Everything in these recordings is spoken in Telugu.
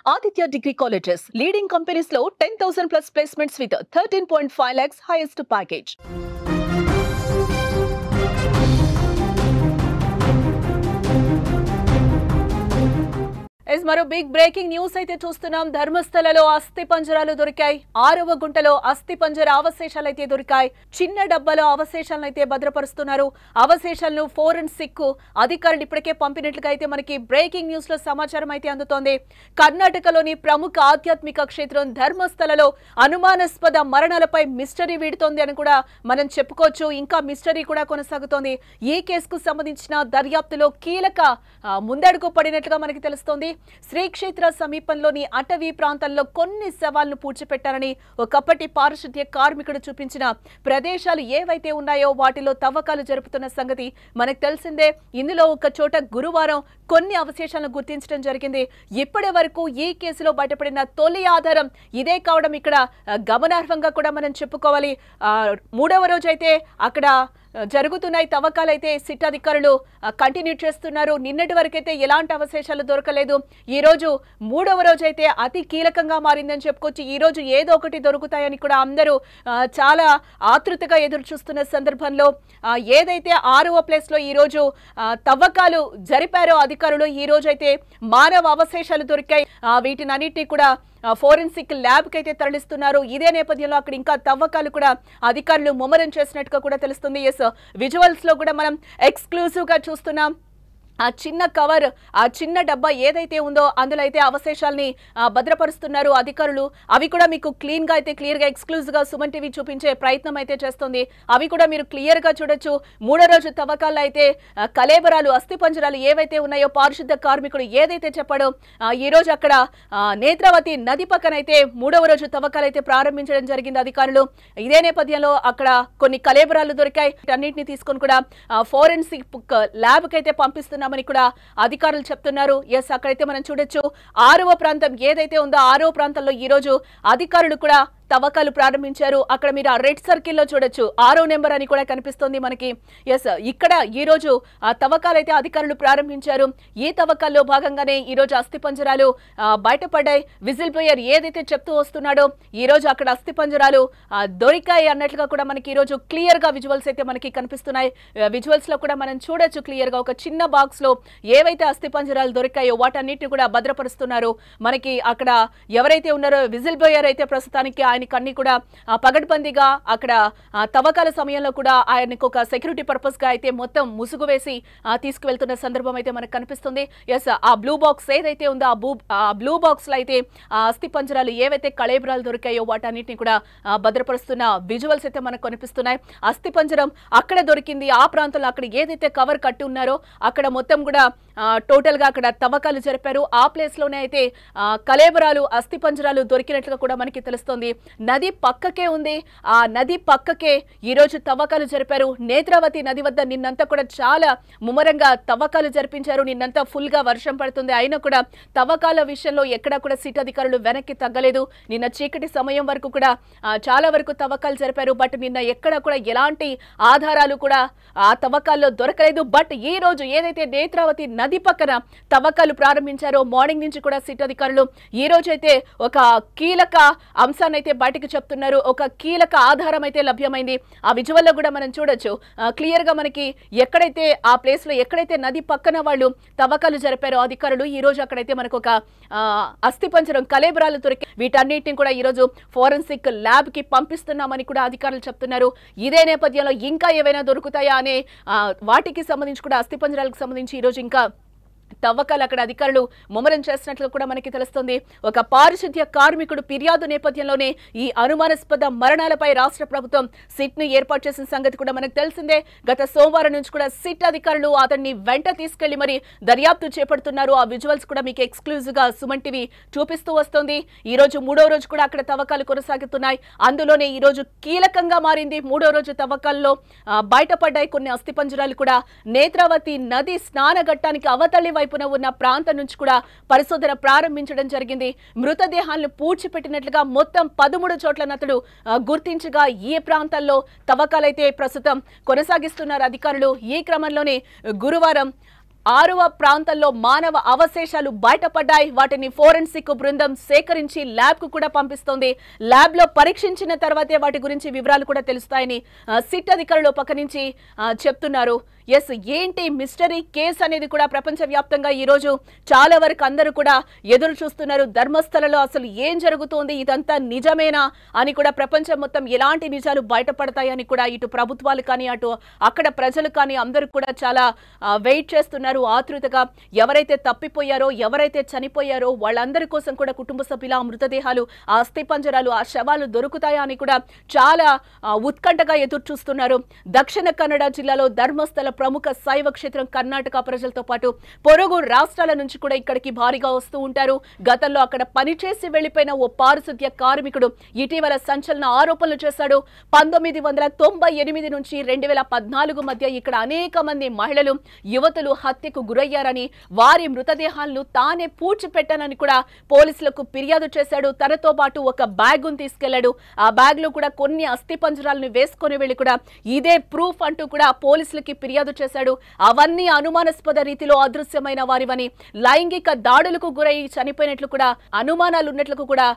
Aditya Degree Colleges, leading companies low 10,000 plus placements with 13.5 lakhs highest package. మరో బిగ్ బ్రేకింగ్ న్యూస్ అయితే చూస్తున్నాం. ధర్మస్థలలో అస్థి పంజరాలు దొరికాయి. 6వ గుంటలో అస్థి పంజర అవశేషాలు అయితే దొరికాయి. చిన్న డబ్బాలో అవశేషాలను అయితే భద్రపరుస్తున్నారు. అవశేషాలను ఫోరెన్సిక్ అధికారులు ఇప్పటికే పంపినట్లుగా అయితే మనకి బ్రేకింగ్ న్యూస్ లో సమాచారం అయితే అందుతోంది. కర్ణాటకలోని ప్రముఖ ఆధ్యాత్మిక క్షేత్రం ధర్మస్థలలో అనుమానాస్పద మరణాలపై మిస్టరీ వీడుతోంది అని కూడా మనం చెప్పుకోవచ్చు. ఇంకా మిస్టరీ కూడా కొనసాగుతోంది. ఈ కేసుకు సంబంధించిన దర్యాప్తులో కీలక ముందడుగు పడినట్లుగా మనకి తెలుస్తోంది. శ్రీక్షేత్ర సమీపంలోని అటవీ ప్రాంతాల్లో కొన్ని శవాలను పూడ్చిపెట్టారని ఒకప్పటి పారిశుద్ధ్య కార్మికుడు చూపించిన ప్రదేశాలు ఏవైతే ఉన్నాయో వాటిలో తవ్వకాలు జరుపుతున్న సంగతి మనకు తెలిసిందే. ఇందులో ఒక చోట గురువారం కొన్ని అవశేషాలను గుర్తించడం జరిగింది. ఇప్పటి వరకు ఈ కేసులో బయటపడిన తొలి ఆధారం ఇదే కావడం ఇక్కడ గమనార్హంగా కూడా మనం చెప్పుకోవాలి. 3వ రోజు అయితే అక్కడ జరుగుతున్నాయి తవ్వకాలైతే సిట్ అధికారులు కంటిన్యూ చేస్తున్నారు. నిన్నటి వరకైతే ఎలాంటి అవశేషాలు దొరకలేదు. ఈ రోజు 3వ రోజు అయితే అతి కీలకంగా మారిందని చెప్పుకోవచ్చు. ఈ రోజు ఏదో ఒకటి దొరుకుతాయని కూడా అందరూ చాలా ఆతృతగా ఎదురు చూస్తున్న సందర్భంలో ఏదైతే 6వ ప్లేస్ లో ఈ రోజు తవ్వకాలు జరిపారో అధికారులు, ఈ రోజు అయితే మానవ అవశేషాలు దొరికాయి. వీటినన్నిటినీ కూడా ఫోరెన్సిక్ ల్యాబ్ కి అయితే తరలిస్తున్నారు. ఇదే నేపథ్యంలో అక్కడ ఇంకా తవ్వకాలు కూడా అధికారులు ముమ్మరం చేసినట్టుగా కూడా తెలుస్తుంది. విజువల్స్ లో కూడా మనం ఎక్స్క్లూజివ్ గా చూస్తున్నాం. ఆ చిన్న కవర్, ఆ చిన్న డబ్బా ఏదైతే ఉందో అందులో అయితే అవశేషాలని భద్రపరుస్తున్నారు అధికారులు. అవి కూడా మీకు క్లీన్ గా అయితే క్లియర్ గా ఎక్స్క్లూజివ్ గా సుమన్ టీవీ చూపించే ప్రయత్నం అయితే చేస్తుంది. అవి కూడా మీరు క్లియర్ గా చూడొచ్చు. 3వ రోజు తవ్వకాల్లో అయితే కళేబరాలు, అస్థి పంజరాలు ఏవైతే ఉన్నాయో పారిశుద్ధ కార్మికుడు ఏదైతే చెప్పాడో ఈ రోజు అక్కడ నేత్రావతి నది పక్కన అయితే 3వ రోజు తవ్వకాలు అయితే ప్రారంభించడం జరిగింది అధికారులు. ఇదే నేపథ్యంలో అక్కడ కొన్ని కళేబరాలు దొరికాయి. అన్నింటినీ తీసుకొని కూడా ఫోరెన్సిక్ ల్యాబ్ కి అయితే పంపిస్తున్నారు మని కూడా అధికారులు చెప్తున్నారు. ఎస్, అక్కడైతే మనం చూడొచ్చు 6వ ప్రాంతం ఏదైతే ఉందో 6వ ప్రాంతంలో ఈ రోజు అధికారులు కూడా తవ్వకాలు ప్రారంభించారు. అక్కడ మీరు ఆ రెడ్ సర్కిల్లో చూడొచ్చు 6వ నెంబర్ అని కూడా కనిపిస్తుంది మనకి. ఎస్, ఇక్కడ ఈ రోజు ఆ తవ్వకాలు అయితే అధికారులు ప్రారంభించారు. ఈ తవ్వకాల్లో భాగంగానే ఈ రోజు అస్థి పంజరాలు బయటపడ్డాయి. విజిల్ బ్లోయర్ ఏదైతే చెప్తూ వస్తున్నాడో ఈ రోజు అక్కడ అస్థి పంజరాలు దొరికాయి అన్నట్లుగా కూడా మనకి ఈ రోజు క్లియర్ గా విజువల్స్ అయితే మనకి కనిపిస్తున్నాయి. విజువల్స్ లో కూడా మనం చూడొచ్చు క్లియర్ గా ఒక చిన్న బాక్స్ లో ఏవైతే అస్థి పంజరాలు దొరికాయో వాటన్నిటిని కూడా భద్రపరుస్తున్నారు. మనకి అక్కడ ఎవరైతే ఉన్నారో విజిల్ బ్లోయర్ అయితే ప్రస్తుతానికి ఆయనకి అన్ని కూడా పగడ్బందీగా అక్కడ తవ్వకాల సమయంలో కూడా ఆయనకు ఒక సెక్యూరిటీ పర్పస్ గా అయితే మొత్తం ముసుగు వేసి తీసుకువెళ్తున్న సందర్భం అయితే మనకు కనిపిస్తుంది. ఎస్, ఆ బ్లూ బాక్స్ ఏదైతే ఉందో ఆ బ్లూ బాక్స్ లో అయితే అస్థి పంజరాలు ఏవైతే కళేబరాలు దొరికాయో వాటన్నిటిని కూడా భద్రపరుస్తున్న విజువల్స్ అయితే మనకు కనిపిస్తున్నాయి. అస్థి పంజరం అక్కడ దొరికింది. ఆ ప్రాంతంలో అక్కడ ఏదైతే కవర్ కట్టి ఉన్నారో అక్కడ మొత్తం కూడా టోటల్ గా అక్కడ తవ్వకాలు జరిపారు. ఆ ప్లేస్ లోనే అయితే కళేబరాలు, అస్థి పంజరాలు దొరికినట్లుగా కూడా మనకి తెలుస్తోంది. నది పక్కకే ఉంది. ఆ నది పక్కకే ఈ రోజు తవ్వకాలు జరిపారు. నేత్రావతి నది వద్ద నిన్నంతా కూడా చాలా ముమ్మరంగా తవ్వకాలు జరిపించారు. నిన్నంతా ఫుల్ గా వర్షం పడుతుంది. అయినా కూడా తవ్వకాల విషయంలో ఎక్కడా కూడా సిట్ అధికారులు వెనక్కి తగ్గలేదు. నిన్న చీకటి సమయం వరకు కూడా చాలా వరకు తవ్వకాలు జరిపారు. బట్ నిన్న ఎక్కడా కూడా ఎలాంటి ఆధారాలు కూడా ఆ తవ్వకాల్లో దొరకలేదు. బట్ ఈ రోజు ఏదైతే నేత్రావతి నది పక్కన తవ్వకాలు ప్రారంభించారో మార్నింగ్ నుంచి కూడా సిట్ అధికారులు ఈ రోజు అయితే ఒక కీలక అంశాన్ని అయితే బయటకు చెప్తున్నారు. ఒక కీలక ఆధారం అయితే లభ్యమైంది. ఆ విజువల్లో కూడా మనం చూడొచ్చు క్లియర్ గా మనకి ఎక్కడైతే ఆ ప్లేస్ లో ఎక్కడైతే నది పక్కన వాళ్ళు తవ్వకాలు జరిపారో అధికారులు ఈ రోజు అక్కడైతే మనకు ఒక అస్థి పంజరం, కళేబరాలు దొరికి వీటన్నిటిని కూడా ఈ రోజు ఫోరెన్సిక్ ల్యాబ్ కి పంపిస్తున్నామని కూడా అధికారులు చెప్తున్నారు. ఇదే నేపథ్యంలో ఇంకా ఏవైనా దొరుకుతాయా అనే వాటికి సంబంధించి కూడా అస్థి పంజరాలకు సంబంధించి ఈ రోజు ఇంకా తవ్వకాలు అక్కడ అధికారులు ముమ్మరం చేసినట్లు కూడా మనకి తెలుస్తుంది. ఒక పారిశుద్ధ్య కార్మికుడు ఫిర్యాదు నేపథ్యంలోనే ఈ అనుమానాస్పద మరణాలపై రాష్ట్ర ప్రభుత్వం సిట్ ను ఏర్పాటు చేసిన సంగతి కూడా మనకు తెలిసిందే. గత సోమవారం నుంచి కూడా సిట్ అధికారులు అతన్ని వెంట తీసుకెళ్లి మరి దర్యాప్తు చేపడుతున్నారు. ఆ విజువల్స్ కూడా మీకు ఎక్స్క్లూజివ్ గా సుమన్ టీవీ చూపిస్తూ వస్తుంది. ఈ రోజు 3వ రోజు కూడా అక్కడ తవ్వకాలు కొనసాగుతున్నాయి. అందులోనే ఈ రోజు కీలకంగా మారింది. 3వ రోజు తవ్వకాల్లో బయటపడ్డాయి కొన్ని అస్థి పంజరాలు కూడా. నేత్రావతి నది స్నానఘట్టానికి అవతలి వైపున ఉన్న ప్రాంతం నుంచి కూడా పరిశోధన ప్రారంభించడం జరిగింది. మృతదేహాలను పూడ్చిపెట్టినట్లుగా మొత్తం 13 చోట్ల నతడు గుర్తించగా ఈ ప్రాంతాల్లో తవ్వకాలైతే ప్రస్తుతం కొనసాగిస్తున్నారు అధికారులు. ఈ క్రమంలోనే గురువారం 6వ ప్రాంతంలో మానవ అవశేషాలు బయటపడ్డాయి. వాటిని ఫోరెన్సిక్ బృందం సేకరించి ల్యాబ్ కు కూడా పంపిస్తోంది. ల్యాబ్ లో పరీక్షించిన తర్వాతే వాటి గురించి వివరాలు కూడా తెలుస్తాయని సిట్ అధికారులు పక్క నుంచి చెప్తున్నారు. ఎస్, ఏంటి మిస్టరీ కేసు అనేది కూడా ప్రపంచవ్యాప్తంగా ఈ రోజు చాలా వరకు అందరూ కూడా ఎదురు చూస్తున్నారు. ధర్మస్థలలో అసలు ఏం జరుగుతోంది, ఇదంతా నిజమేనా అని కూడా ప్రపంచం మొత్తం ఎలాంటి నిజాలు బయటపడతాయని కూడా ఇటు ప్రభుత్వాలు కానీ అటు అక్కడ ప్రజలు కానీ అందరూ కూడా చాలా వెయిట్ చేస్తున్నారు ఆతృతగా. ఎవరైతే తప్పిపోయారో ఎవరైతే చనిపోయారో వాళ్ళందరి కోసం కూడా కుటుంబ సభ్యుల మృతదేహాలు, ఆ అస్థిపంజరాలు, ఆ శవాలు దొరుకుతాయా అని కూడా చాలా ఉత్కంఠగా ఎదురు చూస్తున్నారు. దక్షిణ కన్నడ జిల్లాలో ధర్మస్థల ప్రముఖ శైవ క్షేత్రం కర్ణాటక ప్రజలతో పాటు పొరుగు రాష్ట్రాల నుంచి కూడా ఇక్కడికి భారీగా వస్తూ ఉంటారు. గతంలో అక్కడ పనిచేసి వెళ్లిపోయిన ఓ పారిశుద్ధ్య కార్మికుడు ఇటీవల సంచలన ఆరోపణలు చేశాడు. 1998 నుంచి 2014 మధ్య ఇక్కడ అనేక మంది మహిళలు, యువతులు హత్యకు గురయ్యారని, వారి మృతదేహాలను తానే పూడ్చిపెట్టానని కూడా పోలీసులకు ఫిర్యాదు చేశాడు. తనతో పాటు ఒక బ్యాగ్ తీసుకెళ్లాడు. ఆ బ్యాగ్ లో కూడా కొన్ని అస్థిపంజరాలను వేసుకొని వెళ్లి కూడా ఇదే ప్రూఫ్ అంటూ కూడా పోలీసులకి ఫిర్యాదు చేశాడు. అవన్నీ అనుమానాస్పద రీతిలో అదృశ్యమైన వారివని, లైంగిక దాడులకు గురై చనిపోయినట్లు కూడా అనుమానాలు ఉన్నట్లు కూడా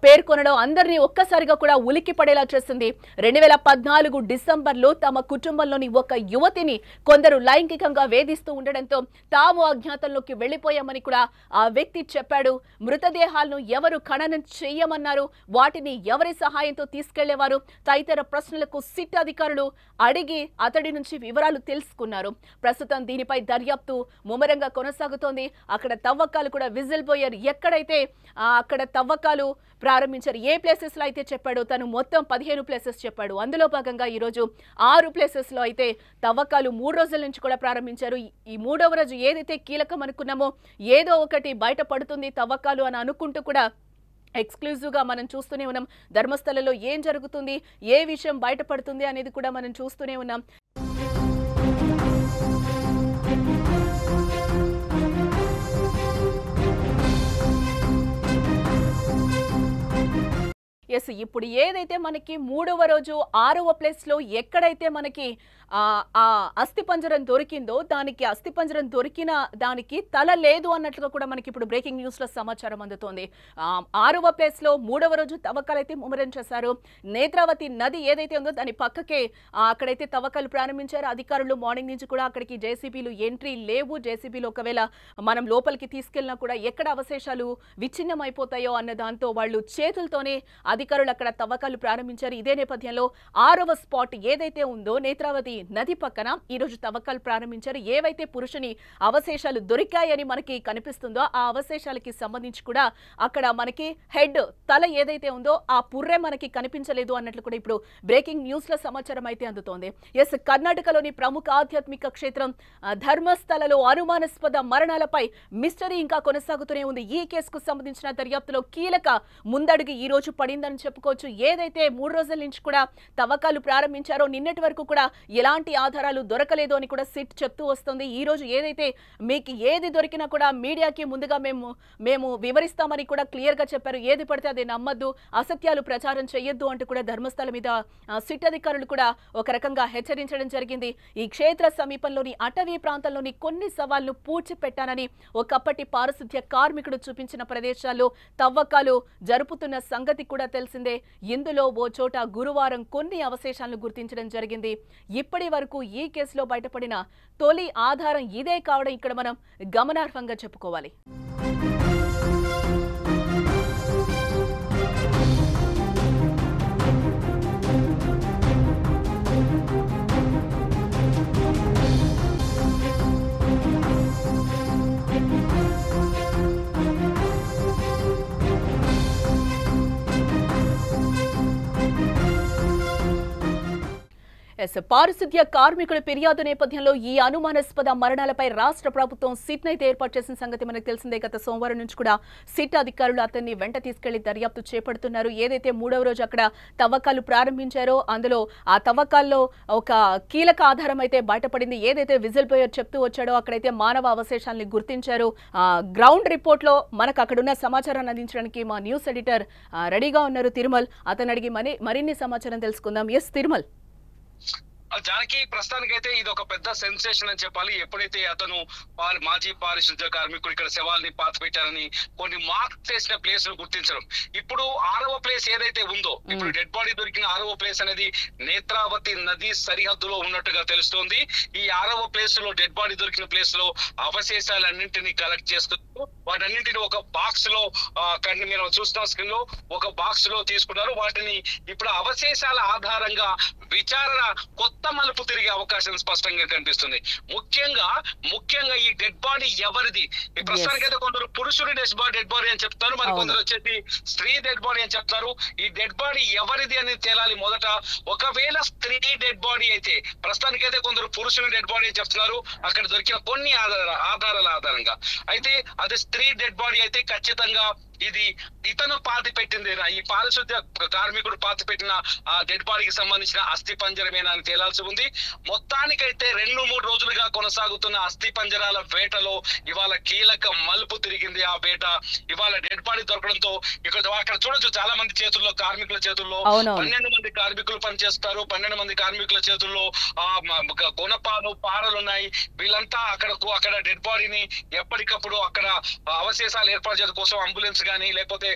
పేర్కొనడం అందరినీ ఒక్కసారిగా కూడా ఉలిక్కి పడేలా చేసింది. 2014 డిసెంబర్లో తమ కుటుంబంలోని ఒక యువతిని కొందరు లైంగికంగా వేధిస్తూ ఉండడంతో తాము అజ్ఞాతంలోకి వెళ్లిపోయామని కూడా ఆ వ్యక్తి చెప్పాడు. మృతదేహాలను ఎవరు ఖననం చేయమన్నారు, వాటిని ఎవరి సహాయంతో తీసుకెళ్లేవారు తదితర ప్రశ్నలకు సిట్ అధికారులు అడిగి అతడి నుంచి వివరాలు తెలుసుకున్నారు. ప్రస్తుతం దీనిపై దర్యాప్తు ముమ్మరంగా కొనసాగుతోంది. అక్కడ తవ్వకాలు కూడా విజిల్ బోయర్ ఎక్కడైతే అక్కడ తవ్వకాలు ప్రారంభించారు, ఏ ప్లేసెస్ లో అయితే చెప్పాడో తను మొత్తం 15 ప్లేసెస్ చెప్పాడు. అందులో భాగంగా ఈ రోజు 6 ప్లేసెస్ లో అయితే తవ్వకాలు 3 రోజుల నుంచి కూడా ప్రారంభించారు. ఈ 3వ రోజు ఏదైతే కీలకం అనుకున్నామో ఏదో ఒకటి బయట పడుతుంది తవ్వకాలు అని అనుకుంటూ కూడా ఎక్స్క్లూజివ్ గా మనం చూస్తూనే ఉన్నాం. ధర్మస్థలలో ఏం జరుగుతుంది, ఏ విషయం బయటపడుతుంది అనేది కూడా మనం చూస్తూనే ఉన్నాం. ఎస్, ఇప్పుడు ఏదైతే మనకి 3వ రోజు 6వ ప్లేస్ లో ఎక్కడైతే మనకి ఆ అస్థిపంజరం దొరికిందో దానికి అస్థిపంజరం దొరికిన దానికి తల లేదు అన్నట్లుగా కూడా మనకి ఇప్పుడు బ్రేకింగ్ న్యూస్ లో సమాచారం అందుతోంది. 6వ ప్లేస్ లో 3వ రోజు తవ్వకాలైతే ముమ్మరం చేశారు. నేత్రావతి నది ఏదైతే ఉందో దాని పక్కకే అక్కడైతే తవ్వకాలు ప్రారంభించారు. అధికారులు మార్నింగ్ నుంచి కూడా అక్కడికి జేసీబీలు ఎంట్రీ లేవు. జేసీబీలు ఒకవేళ మనం లోపలికి తీసుకెళ్లినా కూడా ఎక్కడ అవశేషాలు విచ్ఛిన్నం అయిపోతాయో అన్న దాంతో వాళ్ళు చేతులతోనే అధికారులు అక్కడ తవ్వకాలు ప్రారంభించారు. ఇదే నేపథ్యంలో 6వ స్పాట్ ఏదైతే ఉందో నేత్రావతి నది పక్కన ఈ రోజు తవ్వకాలు ప్రారంభించారు. ఏవైతే పురుషుని అవశేషాలు దొరికాయని మనకి కనిపిస్తుందో ఆ అవశేషాలకి సంబంధించి కూడా అక్కడ మనకి హెడ్, తల ఏదైతే ఉందో ఆ పుర్రె మనకి కనిపించలేదు అన్నట్లు కూడా ఇప్పుడు బ్రేకింగ్ న్యూస్ లో సమాచారం అయితే అందుతోంది. ఎస్, కర్ణాటకలోని ప్రముఖ ఆధ్యాత్మిక క్షేత్రం ధర్మస్థలలో అనుమానాస్పద మరణాలపై మిస్టరీ ఇంకా కొనసాగుతూనే ఉంది. ఈ కేసుకు సంబంధించిన దర్యాప్తులో కీలక ముందడుగు ఈ రోజు పడిందని చెప్పుకోవచ్చు. ఏదైతే 3 రోజుల నుంచి కూడా తవ్వకాలు ప్రారంభించారో నిన్నటి వరకు కూడా ఎలాంటి ఆధారాలు దొరకలేదు అని కూడా సిట్ చెప్తూ వస్తుంది. ఈ రోజు ఏదైతే మీకు ఏది దొరికినా కూడా మీడియాకి ముందుగా మేము వివరిస్తామని కూడా క్లియర్ గా చెప్పారు. ఏది పడితే అది నమ్మద్దు, అసత్యాలు ప్రచారం చేయొద్దు అంటూ కూడా ధర్మస్థల మీద సిట్ అధికారులు కూడా ఒక రకంగా హెచ్చరించడం జరిగింది. ఈ క్షేత్ర సమీపంలోని అటవీ ప్రాంతంలోని కొన్ని సవాళ్లను పూడ్చిపెట్టానని ఒకప్పటి పారిశుద్ధ్య కార్మికుడు చూపించిన ప్రదేశాల్లో తవ్వకాలు జరుపుతున్న సంగతి కూడా తెలిసిందే. ఇందులో ఓ చోట గురువారం కొన్ని అవశేషాలను గుర్తించడం జరిగింది. ఇప్పటి వరకు ఈ కేసులో బయటపడిన తొలి ఆధారం ఇదే కావడం ఇక్కడ మనం గమనార్హంగా చెప్పుకోవాలి. పారిశుద్ధ్య కార్మికుల ఫిర్యాదు నేపథ్యంలో ఈ అనుమానాస్పద మరణాలపై రాష్ట్ర ప్రభుత్వం సిట్ అయితే ఏర్పాటు చేసిన సంగతి మనకు తెలిసిందే. గత సోమవారం నుంచి కూడా సిట్ అధికారులు అతన్ని వెంట తీసుకెళ్లి దర్యాప్తు చేపడుతున్నారు. ఏదైతే 3వ రోజు అక్కడ తవ్వకాలు ప్రారంభించారో అందులో ఆ తవ్వకాల్లో ఒక కీలక ఆధారం అయితే బయటపడింది. ఏదైతే విజిల్ బోయర్ చెప్తూ వచ్చాడో అక్కడైతే మానవ అవశేషాలను గుర్తించారు. గ్రౌండ్ రిపోర్ట్ లో మనకు అక్కడున్న సమాచారాన్ని అందించడానికి మా న్యూస్ ఎడిటర్ రెడీగా ఉన్నారు తిరుమల్. అతను అడిగి మరిన్ని సమాచారం తెలుసుకుందాం. ఎస్ తిరుమల్. జానకి ప్రస్తుతానికైతే ఇది ఒక పెద్ద సెన్సేషన్ అని చెప్పాలి. ఎప్పుడైతే అతను మాజీ పారిశుద్ధ్య కార్మికుడు ఇక్కడ శవాల్ని పాత పెట్టారని కొన్ని మార్క్ చేసిన ప్లేస్ ను గుర్తించడం, ఇప్పుడు 6వ ప్లేస్ ఏదైతే ఉందో, ఇప్పుడు డెడ్ బాడీ దొరికిన 6వ ప్లేస్ అనేది నేత్రావతి నది సరిహద్దులో ఉన్నట్టుగా తెలుస్తోంది. ఈ 6వ ప్లేస్ లో డెడ్ బాడీ దొరికిన ప్లేస్ లో అవశేషాలన్నింటినీ కలెక్ట్ చేస్తూ వాటన్నింటిని ఒక బాక్స్ లో మీరు చూస్తున్న స్క్రీన్ లో ఒక బాక్స్ లో తీసుకున్నారు. వాటిని ఇప్పుడు అవశేషాల ఆధారంగా విచారణ కొత్త మలుపు తిరిగే అవకాశం స్పష్టంగా కనిపిస్తుంది. ముఖ్యంగా ఈ డెడ్ బాడీ ఎవరిది? ఈ ప్రస్తుతానికైతే కొందరు పురుషుడి డెడ్ బాడీ అని చెప్తారు, మరి కొందరు వచ్చేసి స్త్రీ డెడ్ బాడీ అని చెప్తారు. ఈ డెడ్ బాడీ ఎవరిది అని తేలాలి మొదట. ఒకవేళ స్త్రీ డెడ్ బాడీ అయితే, ప్రస్తుతానికైతే కొందరు పురుషుని డెడ్ బాడీ అని చెప్తున్నారు అక్కడ దొరికిన కొన్ని ఆధారాల ఆధారంగా. అయితే అది స్త్రీ డెడ్ బాడీ అయితే ఖచ్చితంగా ఇది ఇతను పాతి పెట్టిందేనా, ఈ పారిశుద్ధ్య కార్మికుడు పాతి పెట్టిన ఆ డెడ్ బాడీకి సంబంధించిన అస్థి పంజరమేనా అని తేలాల్సి ఉంది. మొత్తానికైతే 2-3 రోజులుగా కొనసాగుతున్న అస్థి పంజరాల వేటలో ఇవాళ కీలక మలుపు తిరిగింది. ఆ వేట ఇవాళ డెడ్ బాడీ దొరకడంతో అక్కడ చూడొచ్చు, చాలా మంది చేతుల్లో, కార్మికుల చేతుల్లో 12 మంది కార్మికులు పనిచేస్తారు. 12 మంది కార్మికుల చేతుల్లో గుణపాలు, పారలు ఉన్నాయి. వీళ్ళంతా అక్కడ డెడ్ బాడీని ఎప్పటికప్పుడు అక్కడ అవశేషాలు ఏర్పాటు చేయడం కోసం అంబులెన్స్ గానీ లేకపోతే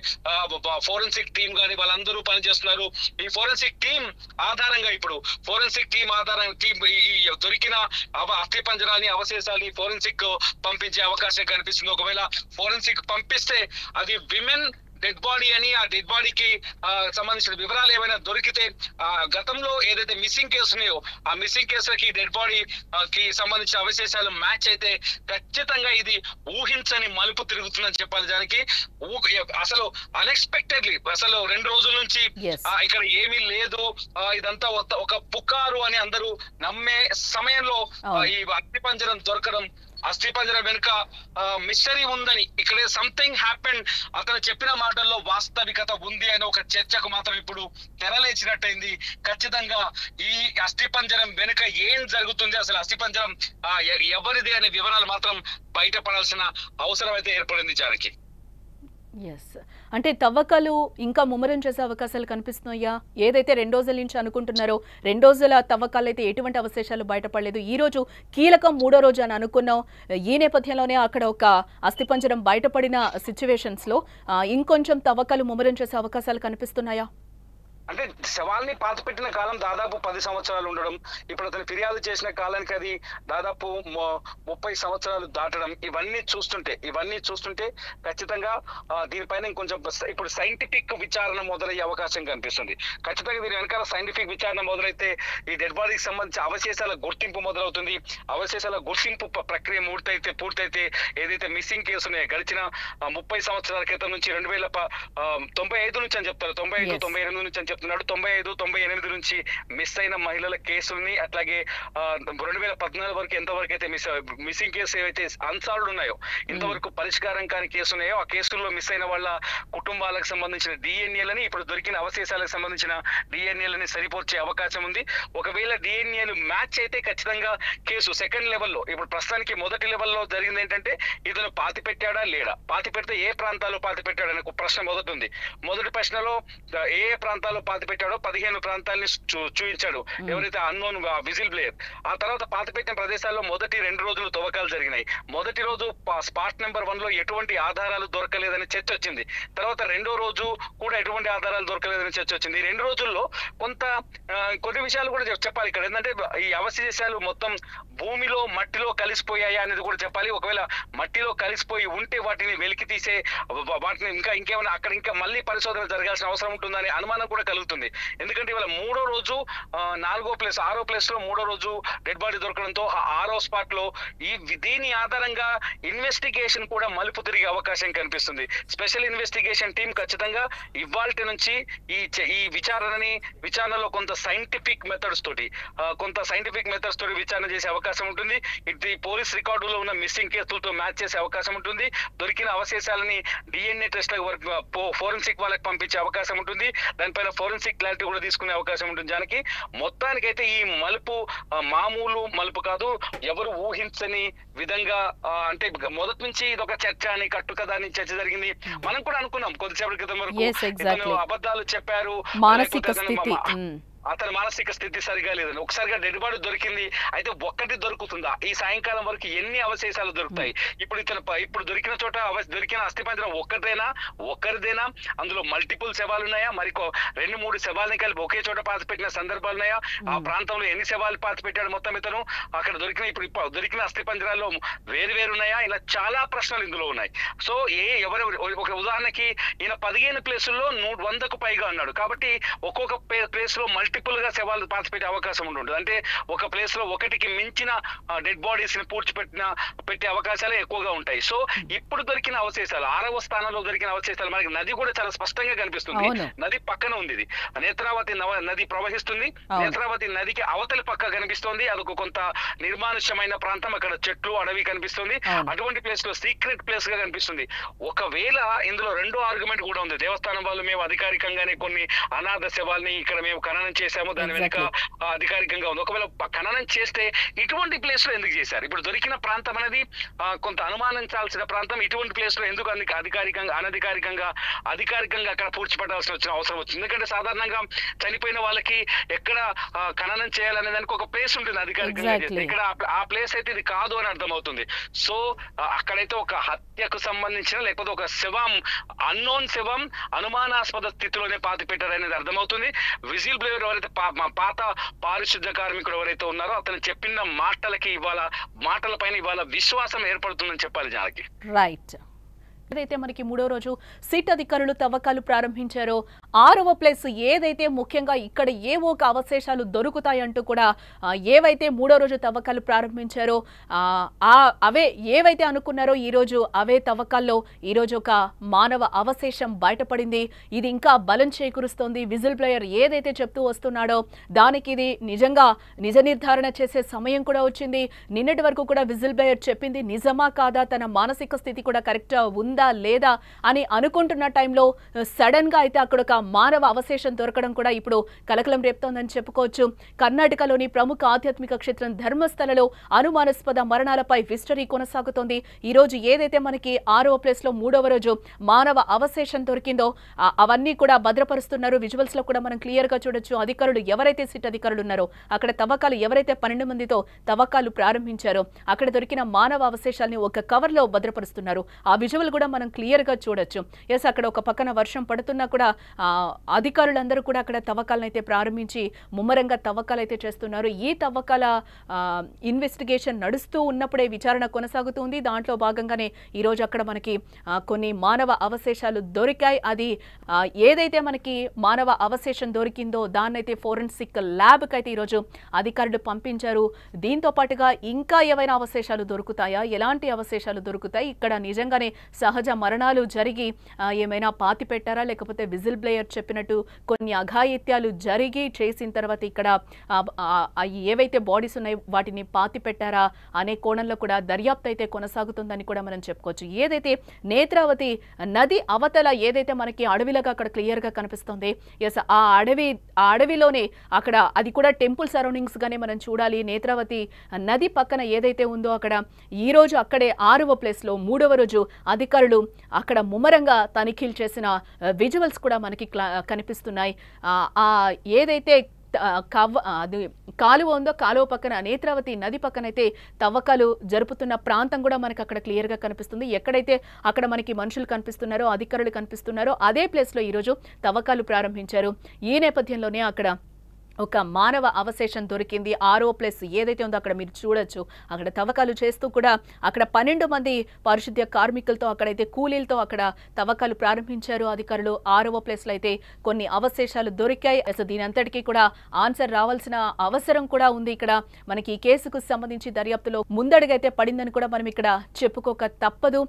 ఫోరెన్సిక్ టీం గానీ వాళ్ళందరూ పనిచేస్తున్నారు. ఈ ఫోరెన్సిక్ టీం ఆధారంగా ఈ దొరికిన అస్థి పంజరాన్ని, అవశేషాలని ఫోరెన్సిక్ పంపించే అవకాశం కనిపిస్తుంది. ఒకవేళ ఫోరెన్సిక్ పంపిస్తే అది విమెన్ డెడ్ బాడీ అని, ఆ డెడ్ బాడీకి సంబంధించిన వివరాలు ఏమైనా దొరికితే గతంలో ఏదైతే మిస్సింగ్ కేసు ఉన్నాయో ఆ మిస్సింగ్ కేసులకి డెడ్ బాడీ కి సంబంధించిన అవశేషాలు మ్యాచ్ అయితే ఖచ్చితంగా ఇది ఊహించని మలుపు తిరుగుతుందని చెప్పాలి. దానికి అసలు అన్ఎక్స్పెక్టెడ్లీ అసలు 2 రోజుల నుంచి ఇక్కడ ఏమీ లేదు, ఇదంతా ఒక పుకారు అని అందరూ నమ్మే సమయంలో ఈ అస్థిపంజరం దొరకడం, అస్థిపంజరం వెనుక మిస్టరీ ఉందని, ఇక్కడ సంథింగ్ హ్యాపెండ్, అతను చెప్పిన మాటల్లో వాస్తవికత ఉంది అని ఒక చర్చకు మాత్రం ఇప్పుడు తెరలేచినట్టయింది. ఖచ్చితంగా ఈ అస్థిపంజరం వెనుక ఏం జరుగుతుంది, అసలు అస్థిపంజరం ఎవరిది అనే వివరాలు మాత్రం బయటపడాల్సిన అవసరం అయితే ఏర్పడింది జానకి. అంటే తవ్వకాలు ఇంకా ముమ్మరం చేసే అవకాశాలు కనిపిస్తున్నాయా? ఏదైతే 2 రోజుల నుంచి అనుకుంటున్నారో 2 రోజుల తవ్వకాలు అయితే ఎటువంటి అవశేషాలు బయటపడలేదు. ఈ రోజు కీలకం 3వ రోజు అని అనుకున్నాం. ఈ నేపథ్యంలోనే అక్కడ ఒక అస్థిపంజరం బయటపడిన సిచ్యువేషన్స్ లో ఇంకొంచెం తవ్వకాలు ముమ్మరం చేసే అవకాశాలు కనిపిస్తున్నాయా? అంటే శవాల్ని పాత పెట్టిన కాలం దాదాపు 10 సంవత్సరాలు ఉండడం, ఇప్పుడు అతను ఫిర్యాదు చేసిన కాలానికి అది దాదాపు 30 సంవత్సరాలు దాటడం, ఇవన్నీ చూస్తుంటే ఖచ్చితంగా దీనిపైన ఇంకొంచెం ఇప్పుడు సైంటిఫిక్ విచారణ మొదలయ్యే అవకాశం కనిపిస్తుంది. ఖచ్చితంగా దీని వెనకాల సైంటిఫిక్ విచారణ మొదలైతే ఈ డెడ్ బాడీకి సంబంధించి అవశేషాల గుర్తింపు మొదలవుతుంది. అవశేషాల గుర్తింపు ప్రక్రియ పూర్తయితే ఏదైతే మిస్సింగ్ కేసు ఉన్నాయో గడిచిన 30 సంవత్సరాల క్రితం నుంచి 1995 నుంచి అని చెప్తారు, 95, 98 నుంచి అని చెప్తున్నారు, 95, 98 నుంచి మిస్ అయిన మహిళల కేసుల్ని, అట్లాగే 2014 వరకు ఎంతవరకు అయితే మిస్సింగ్ కేసు ఏవైతే అన్సాల్వ్డ్ ఉన్నాయో, ఇంతవరకు పరిష్కారం కాని కేసు ఉన్నాయో ఆ కేసుల్లో మిస్ అయిన వాళ్ళ కుటుంబాలకు సంబంధించిన డిఎన్ఏలని, ఇప్పుడు దొరికిన అవశేషాలకు సంబంధించిన డిఎన్ఏలని సరిపోర్చే అవకాశం ఉంది. ఒకవేళ డిఎన్ఏలు మ్యాచ్ అయితే ఖచ్చితంగా కేసు సెకండ్ లెవెల్లో, ఇప్పుడు ప్రస్తుతానికి మొదటి లెవెల్లో జరిగింది ఏంటంటే ఇతను పాతి పెట్టాడా లేడా, పాతి పెడితే ఏ ప్రాంతాల్లో పాతి పెట్టాడు అనే ఒక ప్రశ్న మొదటి ప్రశ్నలో ఏ ప్రాంతాల్లో పాతి పెట్టాడో 15 ప్రాంతాలని చూపించాడు ఎవరైతే అన్నోన్ విజిల్ బ్లేయర్. ఆ తర్వాత పాతి పెట్టిన ప్రదేశాల్లో మొదటి 2 రోజులు తవ్వకాలు జరిగినాయి. మొదటి రోజు స్పాట్ నెంబర్ 1 లో ఎటువంటి ఆధారాలు దొరకలేదని చర్చ వచ్చింది. తర్వాత 2వ రోజు కూడా ఎటువంటి ఆధారాలు దొరకలేదని చర్చ వచ్చింది. ఈ 2 రోజుల్లో కొన్ని విషయాలు కూడా చెప్పాలి. ఇక్కడ ఏంటంటే ఈ అవశేషాలు మొత్తం భూమిలో మట్టిలో కలిసిపోయాయా అనేది కూడా చెప్పాలి. ఒకవేళ మట్టిలో కలిసిపోయి ఉంటే వాటిని వెలికి తీసే, వాటిని ఇంకేమైనా అక్కడ ఇంకా మళ్ళీ పరిశోధన జరగాల్సిన అవసరం ఉంటుందని అనుమానం కూడా కలుగుతుంది. ఎందుకంటే ఇవాళ 3వ రోజు 4వ ప్లేస్ 6వ ప్లేస్ లో 3వ రోజు డెడ్ బాడీ దొరకడంతో 6వ స్పాట్ లో దీని ఆధారంగా ఇన్వెస్టిగేషన్ కూడా మలుపు తిరిగే అవకాశం కనిపిస్తుంది. స్పెషల్ ఇన్వెస్టిగేషన్ టీం ఖచ్చితంగా ఇవాల్టి నుంచి ఈ విచారణలో కొంత సైంటిఫిక్ మెథడ్స్ తోటి విచారణ చేసే అవకాశం ఉంటుంది. ఇది పోలీస్ రికార్డులో ఉన్న మిస్సింగ్ కేసులతో మ్యాచ్ చేసే అవకాశం ఉంటుంది. దొరికిన అవశేషాలని డిఎన్ఏ టెస్ట్ ఫోరెన్సిక్ వాళ్ళకి పంపించే అవకాశం ఉంటుంది. దానిపైన ఫోరెన్సిక్ క్లారిటీ కూడా తీసుకునే అవకాశం ఉంటుంది. దానికి మొత్తానికైతే ఈ మలుపు మామూలు మలుపు కాదు, ఎవరు ఊహించని విధంగా. అంటే మొదటి నుంచి ఇది ఒక చర్చ అని, కట్టుకథ అని చర్చ జరిగింది. మనం కూడా అనుకున్నాం కొద్దిసేపటి క్రితం వరకు అబద్ధాలు చెప్పారు, అతని మానసిక స్థితి సరిగా లేదని. ఒకసారిగా డెడ్ బాడీ దొరికింది, అయితే ఒక్కటి దొరుకుతుందా? ఈ సాయంకాలం వరకు ఎన్ని అవశేషాలు దొరుకుతాయి? ఇప్పుడు దొరికిన చోట దొరికిన అస్థిపంజరం ఒక్కరిదేనా? అందులో మల్టిపుల్ శవాలు ఉన్నాయా? మరి 2-3 శవాలని కలిపి ఒకే చోట పాతిపెట్టిన సందర్భాలు ఉన్నాయా? ఆ ప్రాంతంలో ఎన్ని శవాలు పాతిపెట్టాడు మొత్తం ఇతను? అక్కడ ఇప్పుడు దొరికిన అస్థిపంజరాల్లో వేరు ఉన్నాయా? ఇలా చాలా ప్రశ్నలు ఇందులో ఉన్నాయి. సో ఒక ఉదాహరణకి ఈయన 15 ప్లేసుల్లో 100కు పైగా అన్నాడు. కాబట్టి ఒక్కొక్క ప్లేస్ లో మల్టిపుల్ గా శవాలు పాతిపెట్టే అవకాశం ఉంటుంది. అంటే ఒక ప్లేస్ లో ఒకటికి మించిన డెడ్ బాడీస్ ని పెట్టే అవకాశాలు ఎక్కువగా ఉంటాయి. సో ఇప్పుడు దొరికిన అవశేషాలు 6వ స్థానంలో దొరికిన అవశేషాలు, మనకి నది కూడా చాలా స్పష్టంగా కనిపిస్తుంది. నది పక్కన ఉంది, ఇది నేత్రావతి నది ప్రవహిస్తుంది. నేత్రావతి నదికి అవతలి పక్క కనిపిస్తుంది. అదొక కొంత నిర్మానుష్యమైన ప్రాంతం, అక్కడ చెట్లు అడవి కనిపిస్తుంది. అటువంటి ప్లేస్ లో సీక్రెట్ ప్లేస్ గా కనిపిస్తుంది. ఒకవేళ ఇందులో రెండో ఆర్గ్యుమెంట్ కూడా ఉంది. దేవస్థానం వాళ్ళు మేము అధికారికంగానే కొన్ని అనాథ శవాల్ని ఇక్కడ మేము ఖననం చేశాము, దాని వెనుక అధికారికంగా ఉంది. ఒకవేళ ఖననం చేస్తే ఇటువంటి ప్లేస్ లో ఎందుకు చేశారు? ఇప్పుడు దొరికిన ప్రాంతం అనేది కొంత అనుమానించాల్సిన ప్రాంతం. ఇటువంటి ప్లేస్ లో ఎందుకు అధికారికంగా అక్కడ పూడ్చిపెట్టాల్సిన అవసరం వచ్చింది? ఎందుకంటే సాధారణంగా చనిపోయిన వాళ్ళకి ఎక్కడ ఖననం చేయాలనే దానికి ఒక ప్లేస్ ఉంటుంది అధికారికంగా చేస్తే. ఇక్కడ ఆ ప్లేస్ అయితే ఇది కాదు అని అర్థమవుతుంది. సో అక్కడైతే ఒక హత్యకు సంబంధించిన లేకపోతే ఒక శవం, అన్నోన్ శవం అనుమానాస్పద స్థితిలోనే పాతి పెట్టారనేది అర్థమవుతుంది. విజిల్ బ్లోయర్ ఎవరైతే పాత పారిశుద్ధ్య కార్మికుడు ఎవరైతే ఉన్నారో అతను చెప్పిన మాటలపైన ఇవాళ విశ్వాసం ఏర్పడుతుందని చెప్పాలి జానకి. రైట్. ఏదైతే మనకి 3వ రోజు సిట్ అధికారులు తవ్వకాలు ప్రారంభించారో 6వ ప్లేస్ ఏదైతే ముఖ్యంగా ఇక్కడ ఏవో ఒక అవశేషాలు దొరుకుతాయంటూ కూడా ఏవైతే 3వ రోజు తవ్వకాలు ప్రారంభించారో అవే ఏవైతే అనుకున్నారో ఈ రోజు అవే తవ్వకాల్లో ఈ రోజు ఒక మానవ అవశేషం బయటపడింది. ఇది ఇంకా బలం చేకూరుస్తోంది. విజిల్ బ్లోయర్ ఏదైతే చెప్తూ వస్తున్నాడో దానికి ఇది నిజంగా నిజ నిర్ధారణ చేసే సమయం కూడా వచ్చింది. నిన్నటి వరకు కూడా విజిల్ బ్లోయర్ చెప్పింది నిజమా కాదా, తన మానసిక స్థితి కూడా కరెక్ట్ ఉందా లేదా అని అనుకుంటున్న టైంలో సడన్ గా అయితే అక్కడ ఒక మానవ అవశేషం దొరకడం కూడా ఇప్పుడు కలకలం రేపుతోందని చెప్పుకోవచ్చు. కర్ణాటకలోని ప్రముఖ ఆధ్యాత్మిక క్షేత్రం ధర్మస్థలలో అనుమానాస్పద మరణాలపై విస్టరీ కొనసాగుతోంది. ఈ రోజు ఏదైతే మనకి 6వ ప్లేస్ లో 3వ రోజు మానవ అవశేషం దొరికిందో అవన్నీ కూడా భద్రపరుస్తున్నారు. విజువల్స్ లో కూడా మనం క్లియర్ గా చూడొచ్చు. అధికారులు ఎవరైతే సిట్ అధికారులు ఉన్నారో అక్కడ తవ్వకాలు ఎవరైతే 12 మందితో తవ్వకాలు ప్రారంభించారో అక్కడ దొరికిన మానవ అవశేషాలని ఒక కవర్ లో భద్రపరుస్తున్నారు. ఆ విజువల్ కూడా మనం క్లియర్ గా చూడొచ్చు. ఎస్, అక్కడ ఒక పక్కన వర్షం పడుతున్నా కూడా అధికారులందరూ కూడా అక్కడ తవ్వకాలను అయితే ప్రారంభించి ముమ్మరంగా తవ్వకాలు అయితే చేస్తున్నారు. ఈ తవ్వకాల ఇన్వెస్టిగేషన్ నడుస్తూ ఉన్నప్పుడే విచారణ కొనసాగుతుంది. దాంట్లో భాగంగానే ఈ రోజు అక్కడ మనకి కొన్ని మానవ అవశేషాలు దొరికాయి. అది ఏదైతే మనకి మానవ అవశేషం దొరికిందో దాన్నైతే ఫోరెన్సిక్ ల్యాబ్ కి అయితే ఈరోజు అధికారులు పంపించారు. దీంతో పాటుగా ఇంకా ఏవైనా అవశేషాలు దొరుకుతాయా, ఎలాంటి అవశేషాలు దొరుకుతాయి, ఇక్కడ నిజంగానే సహజ మరణాలు జరిగి ఏమైనా పాతి పెట్టారా, లేకపోతే విజిల్ బ్లోయర్ చెప్పినట్టు కొన్ని అఘాయిత్యాలు జరిగి చేసిన తర్వాత ఇక్కడ ఏవైతే బాడీస్ ఉన్నాయో వాటిని పాతి పెట్టారా అనే కోణంలో కూడా దర్యాప్తు అయితే కొనసాగుతుందని కూడా మనం చెప్పుకోవచ్చు. ఏదైతే నేత్రావతి నది అవతల ఏదైతే మనకి అడవిలాగా అక్కడ క్లియర్ గా కనిపిస్తుంది. ఎస్, ఆ అడవిలోనే అక్కడ అది కూడా టెంపుల్ సరౌండింగ్స్ గానే మనం చూడాలి. నేత్రావతి నది పక్కన ఏదైతే ఉందో అక్కడ ఈ రోజు అక్కడే 6వ ప్లేస్ లో 3వ రోజు అధికారులు అక్కడ ముమ్మరంగా తనిఖీలు చేసిన విజువల్స్ కూడా మనకి కనిపిస్తున్నాయి. ఏదైతే కాలువ ఉందో కాలువ పక్కన నేత్రావతి నది పక్కనైతే తవ్వకాలు జరుపుతున్న ప్రాంతం కూడా మనకి అక్కడ క్లియర్ గా కనిపిస్తుంది. ఎక్కడైతే అక్కడ మనకి మనుషులు కనిపిస్తున్నారో, అధికారులు కనిపిస్తున్నారో అదే ప్లేస్ లో ఈరోజు తవ్వకాలు ప్రారంభించారు. ఈ నేపథ్యంలోనే అక్కడ ఒక మానవ అవశేషం దొరికింది. 6వ ప్లేస్ ఏదైతే ఉందో అక్కడ మీరు చూడొచ్చు. అక్కడ తవ్వకాలు చేస్తూ కూడా అక్కడ 12 మంది పారిశుద్ధ్య కార్మికులతో అక్కడైతే కూలీలతో అక్కడ తవ్వకాలు ప్రారంభించారు అధికారులు. 6వ ప్లేస్ లో అయితే కొన్ని అవశేషాలు దొరికాయి. అసలు దీని అంతటికీ కూడా ఆన్సర్ రావాల్సిన అవసరం కూడా ఉంది. ఇక్కడ మనకి ఈ కేసుకు సంబంధించి దర్యాప్తులో ముందడుగైతే పడిందని కూడా మనం ఇక్కడ చెప్పుకోక తప్పదు.